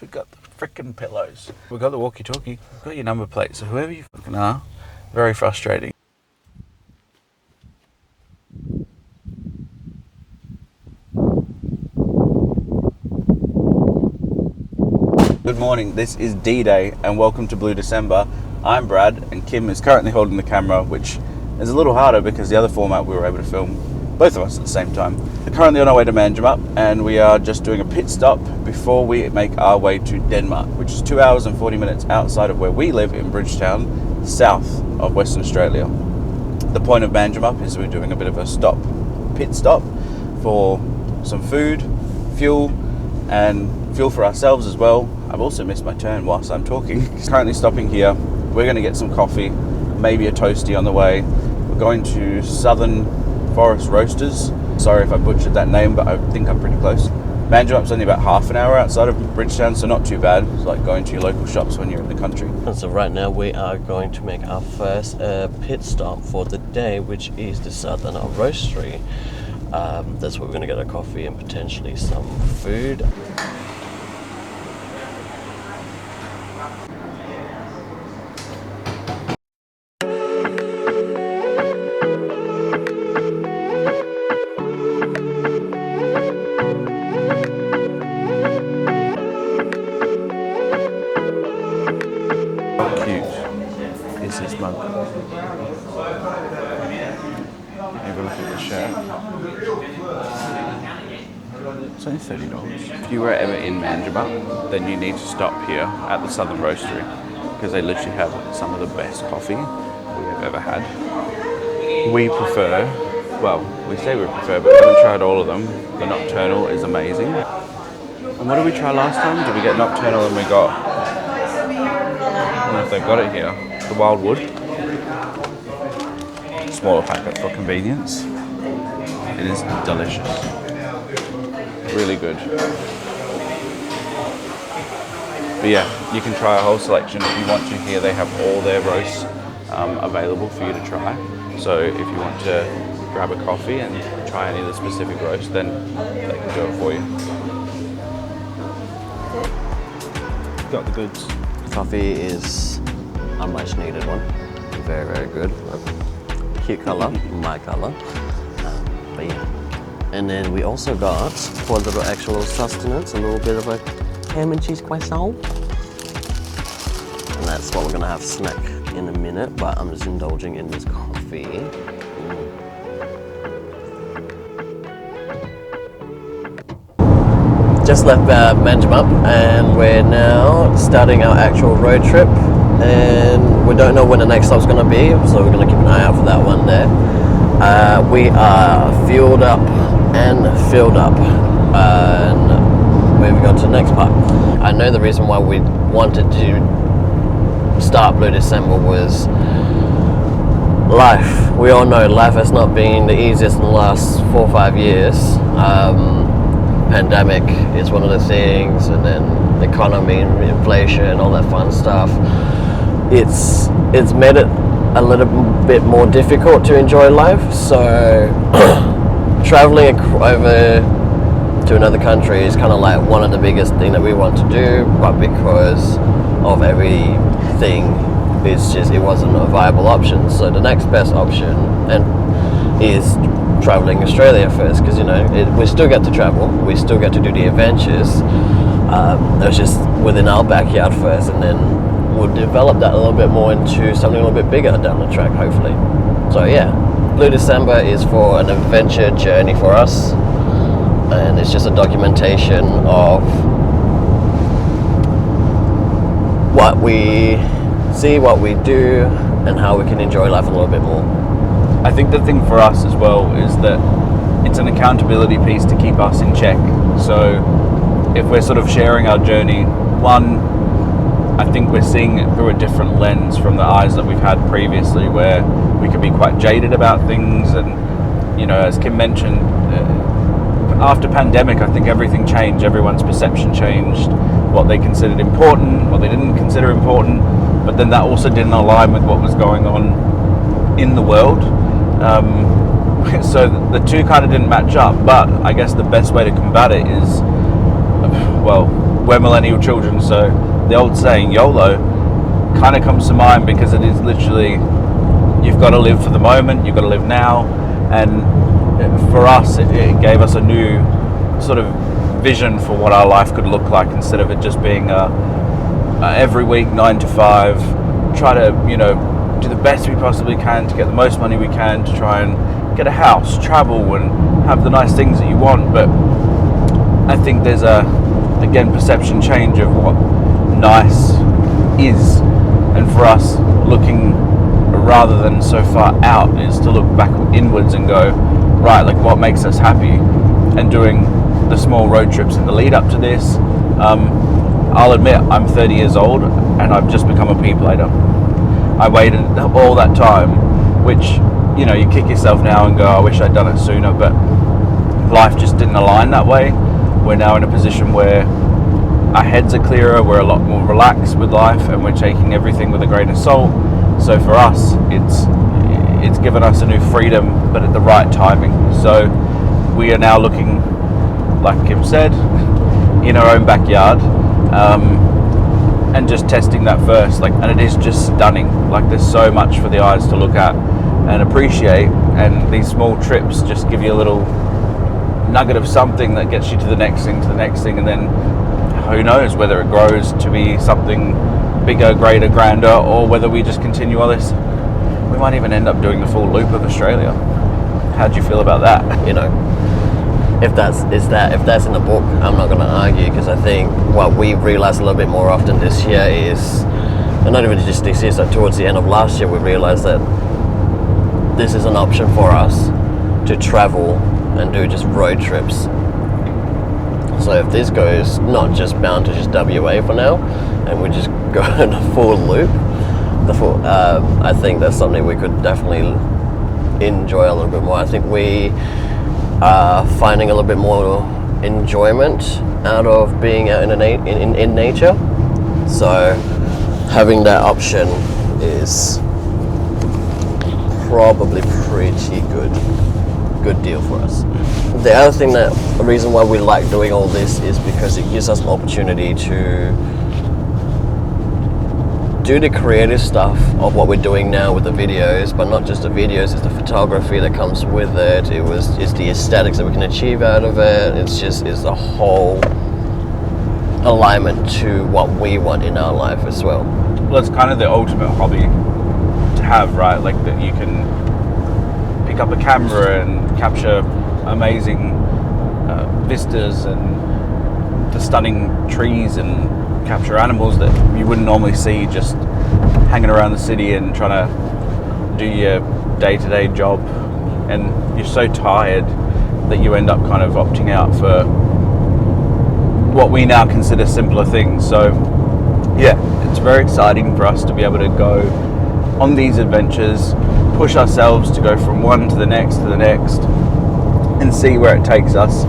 We've got the frickin' pillows. We've got the walkie-talkie. We've got your number plate. So whoever you fucking are, very frustrating. Good morning. This is D-Day and welcome to Blue December. I'm Brad and Kim is currently holding the camera, which is a little harder because the other format we were able to film both of us at the same time. We're currently on our way to Manjimup and we are just doing a pit stop before we make our way to Denmark, which is 2 hours and 40 minutes outside of where we live in Bridgetown, south of Western Australia. The point of Manjimup is we're doing a bit of a pit stop for some food, fuel, and fuel for ourselves as well. I've also missed my turn whilst I'm talking. Currently stopping here. We're going to get some coffee, maybe a toastie on the way. We're going to Southern Forest Roasters. Sorry if I butchered that name, but I think I'm pretty close. Manjimup's only about half an hour outside of Bridgetown, so not too bad. It's like going to your local shops when you're in the country. So right now we are going to make our first pit stop for the day, which is the Southern Roastery. That's where we're going to get a coffee and potentially some food. This mug. Have a look at the shirt. It's only $30. If you were ever in Manjimup, then you need to stop here at the Southern Roastery because they literally have some of the best coffee we have ever had. We prefer, well, we say we prefer, but we haven't tried all of them. The Nocturnal is amazing. And what did we try last time? Did we get Nocturnal and we got, I don't know if they've got it here. The Wildwood, smaller packet for convenience. It is delicious, really good. But yeah, you can try a whole selection if you want to. Here they have all their roasts available for you to try. So if you want to grab a coffee and try any of the specific roasts, then they can do it for you. Got the goods. Coffee is a much needed one. Very, very good. Cute color, my color. But yeah. And then we also got, for a little actual sustenance, a little bit of a ham and cheese croissant. And that's what we're gonna have snack in a minute, but I'm just indulging in this coffee. Just left Manjimup and we're now starting our actual road trip. And we don't know when the next stop's going to be, so we're going to keep an eye out for that one there. We are fueled up and filled up, and moving on to the next part. I know the reason why we wanted to start Blue December was life. We all know life has not been the easiest in the last 4 or 5 years. Pandemic is one of the things, and then the economy, inflation, all that fun stuff. It's made it a little bit more difficult to enjoy life. So traveling over to another country is kind of like one of the biggest thing that we want to do, but because of everything, it wasn't a viable option. So the next best option is traveling Australia first, because we still get to travel, we still get to do the adventures. It was just within our backyard first, and then we'll develop that a little bit more into something a little bit bigger down the track, hopefully. So yeah, Blue December is for an adventure journey for us, and it's just a documentation of what we see, what we do, and how we can enjoy life a little bit more. I think the thing for us as well is that it's an accountability piece to keep us in check. So if we're sort of sharing our journey, I think we're seeing it through a different lens from the eyes that we've had previously, where we could be quite jaded about things. And, as Kim mentioned, after pandemic, I think everything changed. Everyone's perception changed, what they considered important, what they didn't consider important. But then that also didn't align with what was going on in the world. So the two kind of didn't match up. But I guess the best way to combat it is, we're millennial children, so the old saying YOLO kind of comes to mind, because it is literally, you've got to live for the moment, you've got to live now. And for us, it gave us a new sort of vision for what our life could look like, instead of it just being every week 9 to 5, try to do the best we possibly can to get the most money we can to try and get a house, travel, and have the nice things that you want. But I think there's again perception change of what nice is, and for us, looking rather than so far out, is to look back inwards and go, right, like what makes us happy, and doing the small road trips in the lead up to this. I'll admit, I'm 30 years old and I've just become a P-plater. I waited all that time, which, you kick yourself now and go, I wish I'd done it sooner, but life just didn't align that way. We're now in a position where our heads are clearer, we're a lot more relaxed with life, and we're taking everything with a grain of salt. So for us, it's given us a new freedom, but at the right timing. So we are now looking, like Kim said, in our own backyard, and just testing that first. And it is just stunning. There's so much for the eyes to look at and appreciate, and these small trips just give you a little nugget of something that gets you to the next thing, and then who knows whether it grows to be something bigger, greater, grander, or whether we just continue all this. We might even end up doing the full loop of Australia. How do you feel about that? If that's in the book, I'm not going to argue, because I think what we realized a little bit more often this year is, and not even just this year, so towards the end of last year, we realized that this is an option for us to travel and do just road trips. So if this goes not just bound to just WA for now, and we just go in a full loop, I think that's something we could definitely enjoy a little bit more. I think we are finding a little bit more enjoyment out of being out in nature. So having that option is probably pretty good deal for us. The other thing, the reason why we like doing all this is because it gives us an opportunity to do the creative stuff of what we're doing now with the videos, but not just the videos, it's the photography that comes with it. It's the aesthetics that we can achieve out of it. It's the whole alignment to what we want in our life as well. Well, it's kind of the ultimate hobby to have, right? That you can pick up a camera and capture amazing vistas and the stunning trees, and capture animals that you wouldn't normally see just hanging around the city and trying to do your day-to-day job, and you're so tired that you end up kind of opting out for what we now consider simpler things. So yeah, it's very exciting for us to be able to go on these adventures, push ourselves to go from one to the next and see where it takes us.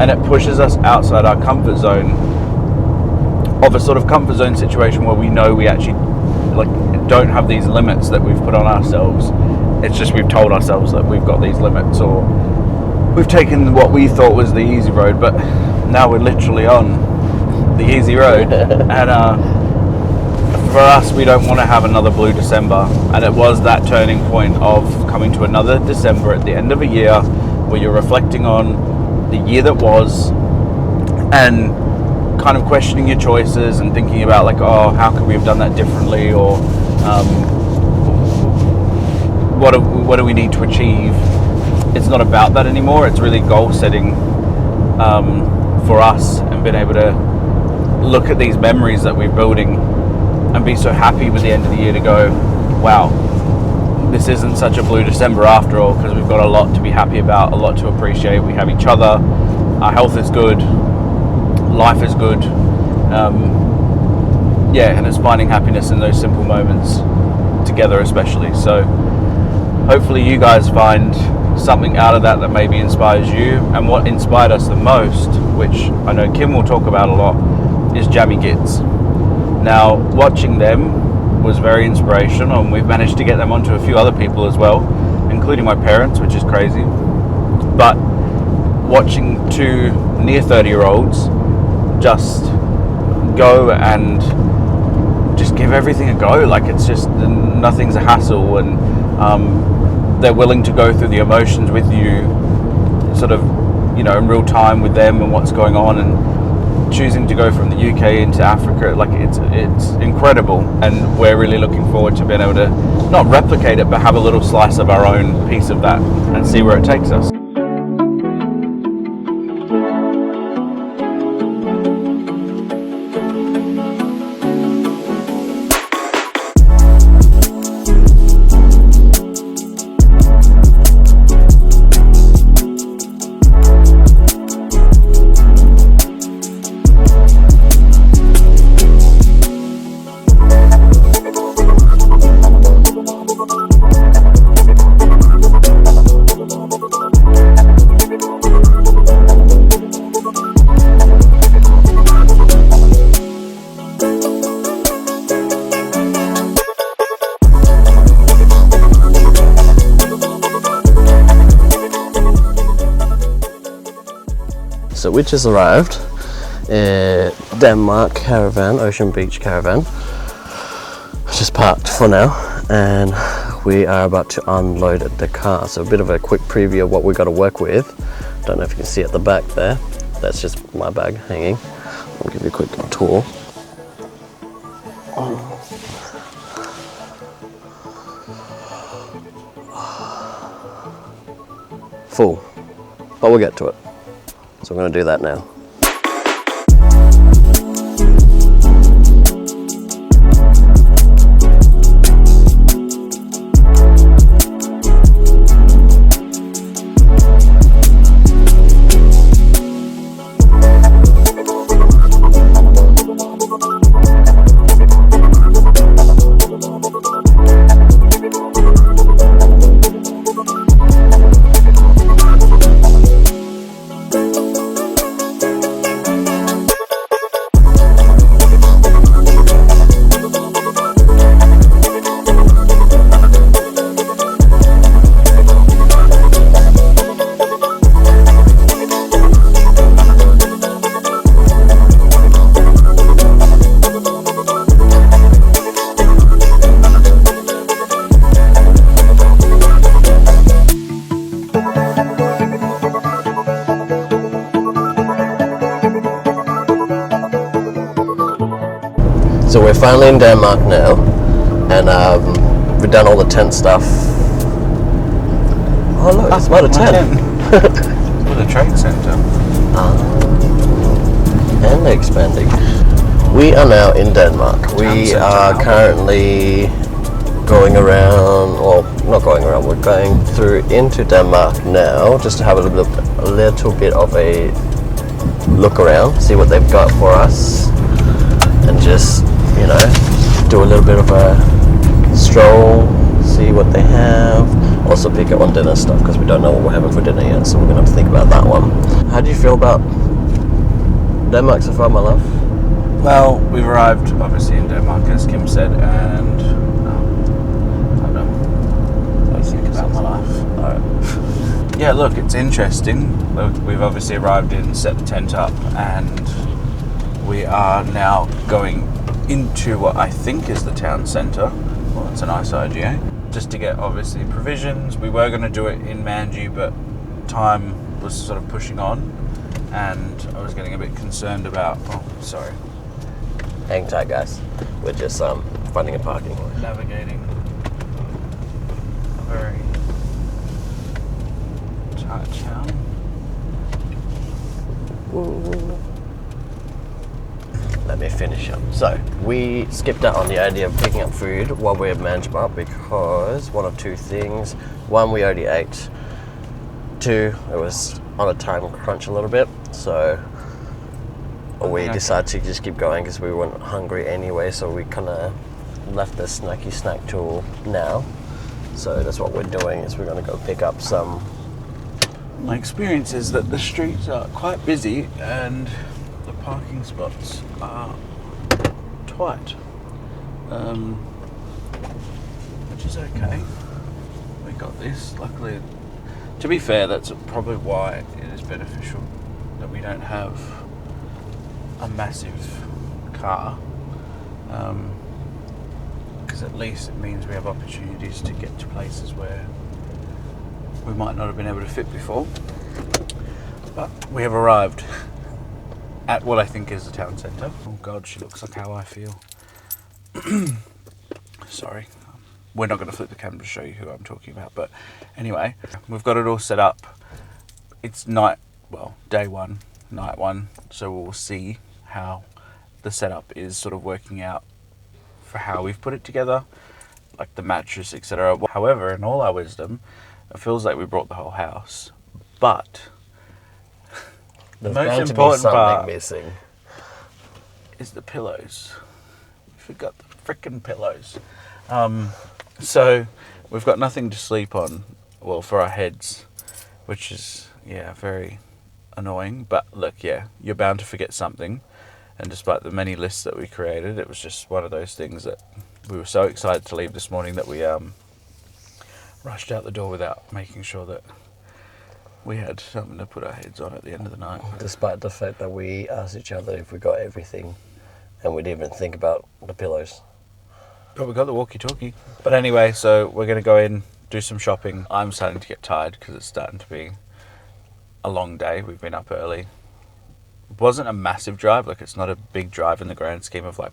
And it pushes us outside our comfort zone, of a sort of comfort zone situation where we know we actually don't have these limits that we've put on ourselves. It's just we've told ourselves that we've got these limits, or we've taken what we thought was the easy road, but now we're literally on the easy road. And for us, we don't want to have another Blue December, and it was that turning point of coming to another December at the end of a year where you're reflecting on the year that was, and kind of questioning your choices and thinking about how could we have done that differently, or what do we need to achieve. It's not about that anymore. It's really goal setting for us, and being able to look at these memories that we're building and be so happy with the end of the year to go, wow, this isn't such a Blue December after all, because we've got a lot to be happy about, a lot to appreciate. We have each other, our health is good, life is good, and it's finding happiness in those simple moments together especially. So hopefully you guys find something out of that maybe inspires you. And what inspired us the most, which I know Kim will talk about a lot, is Jammy Kids. Now, watching them was very inspirational, and we've managed to get them onto a few other people as well, including my parents, which is crazy. But watching two near 30-year-olds just go and just give everything a go. Like, it's just, nothing's a hassle, and they're willing to go through the emotions with you, sort of, you know, in real time with them and what's going on, and choosing to go from the UK into Africa. Like, it's incredible, and we're really looking forward to being able to not replicate it, but have a little slice of our own piece of that and see where it takes us. So we just arrived at Denmark Caravan, Ocean Beach Caravan. Just parked for now, and we are about to unload the car. So a bit of a quick preview of what we got to work with. Don't know if you can see at the back there. That's just my bag hanging. I'll give you a quick tour. Full, but we'll get to it. So I'm going to do that now. So we're finally in Denmark now, and we've done all the tent stuff. Oh look, it's about a tent. For the trade centre. And they're expanding. We are now in Denmark. We are currently going around, well, not going around, we're going through into Denmark now, just to have a little bit of a look around, see what they've got for us, and just, you know, do a little bit of a stroll, see what they have. Also pick up on dinner stuff, because we don't know what we're having for dinner yet, so we're going to have to think about that one. How do you feel about Denmark so far, my love? Well, we've arrived obviously in Denmark, as Kim said, and I don't know what do you think about my life. Alright. Yeah, look, it's interesting. Look, we've obviously arrived in, set the tent up, and we are now going into what I think is the town centre. Well, it's a nice IGA. Just to get, obviously, provisions. We were going to do it in Manjimup, but time was sort of pushing on, and I was getting a bit concerned about... Oh, sorry. Hang tight, guys. We're just finding a parking. We're navigating a very tight town. Let me finish up. So, we skipped out on the idea of picking up food while we're at Manjimup because one of two things. One, we already ate. Two, it was on a time crunch a little bit. So, we decided to just keep going because we weren't hungry anyway. So, we kind of left the snacky snack tool now. So, that's what we're doing is we're going to go pick up some. My experience is that the streets are quite busy and the parking spots are tight, which is okay. We got this. Luckily, to be fair, that's probably why it is beneficial that we don't have a massive car, because at least it means we have opportunities to get to places where we might not have been able to fit before. But we have arrived at what I think is the town centre. Oh God, she looks like how I feel. Sorry. We're not going to flip the camera to show you who I'm talking about. But anyway, we've got it all set up. It's day one, night one. So we'll see how the setup is sort of working out for how we've put it together, like the mattress, etc. However, in all our wisdom, it feels like we brought the whole house. But There's most bound to be important something part missing. is the pillows. We forgot the frickin' pillows. So we've got nothing to sleep on, well, for our heads, which is, very annoying. But look, you're bound to forget something. And despite the many lists that we created, it was just one of those things that we were so excited to leave this morning that we rushed out the door without making sure that we had something to put our heads on at the end of the night. Despite the fact that we asked each other if we got everything, and we didn't even think about the pillows. But we got the walkie-talkie. But anyway, so we're going to go in, do some shopping. I'm starting to get tired because it's starting to be a long day. We've been up early. It wasn't a massive drive. Like, it's not a big drive in the grand scheme of, like,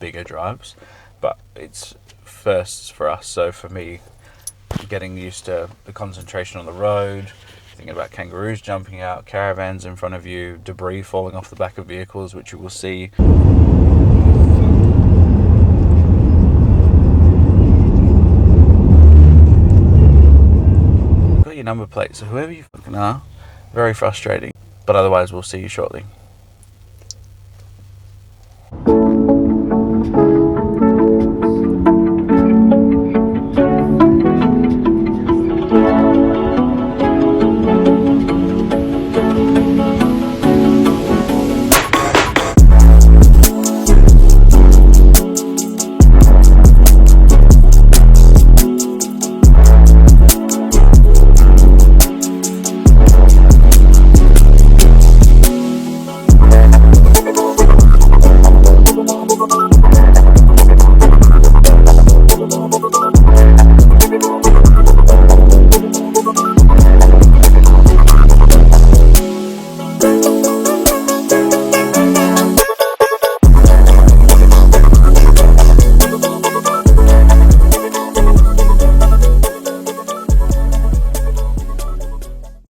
bigger drives. But it's firsts for us. So for me, getting used to the concentration on the road, thinking about kangaroos jumping out, caravans in front of you, debris falling off the back of vehicles, which you will see. Got your number plate, so whoever you fucking are, very frustrating. But otherwise, we'll see you shortly.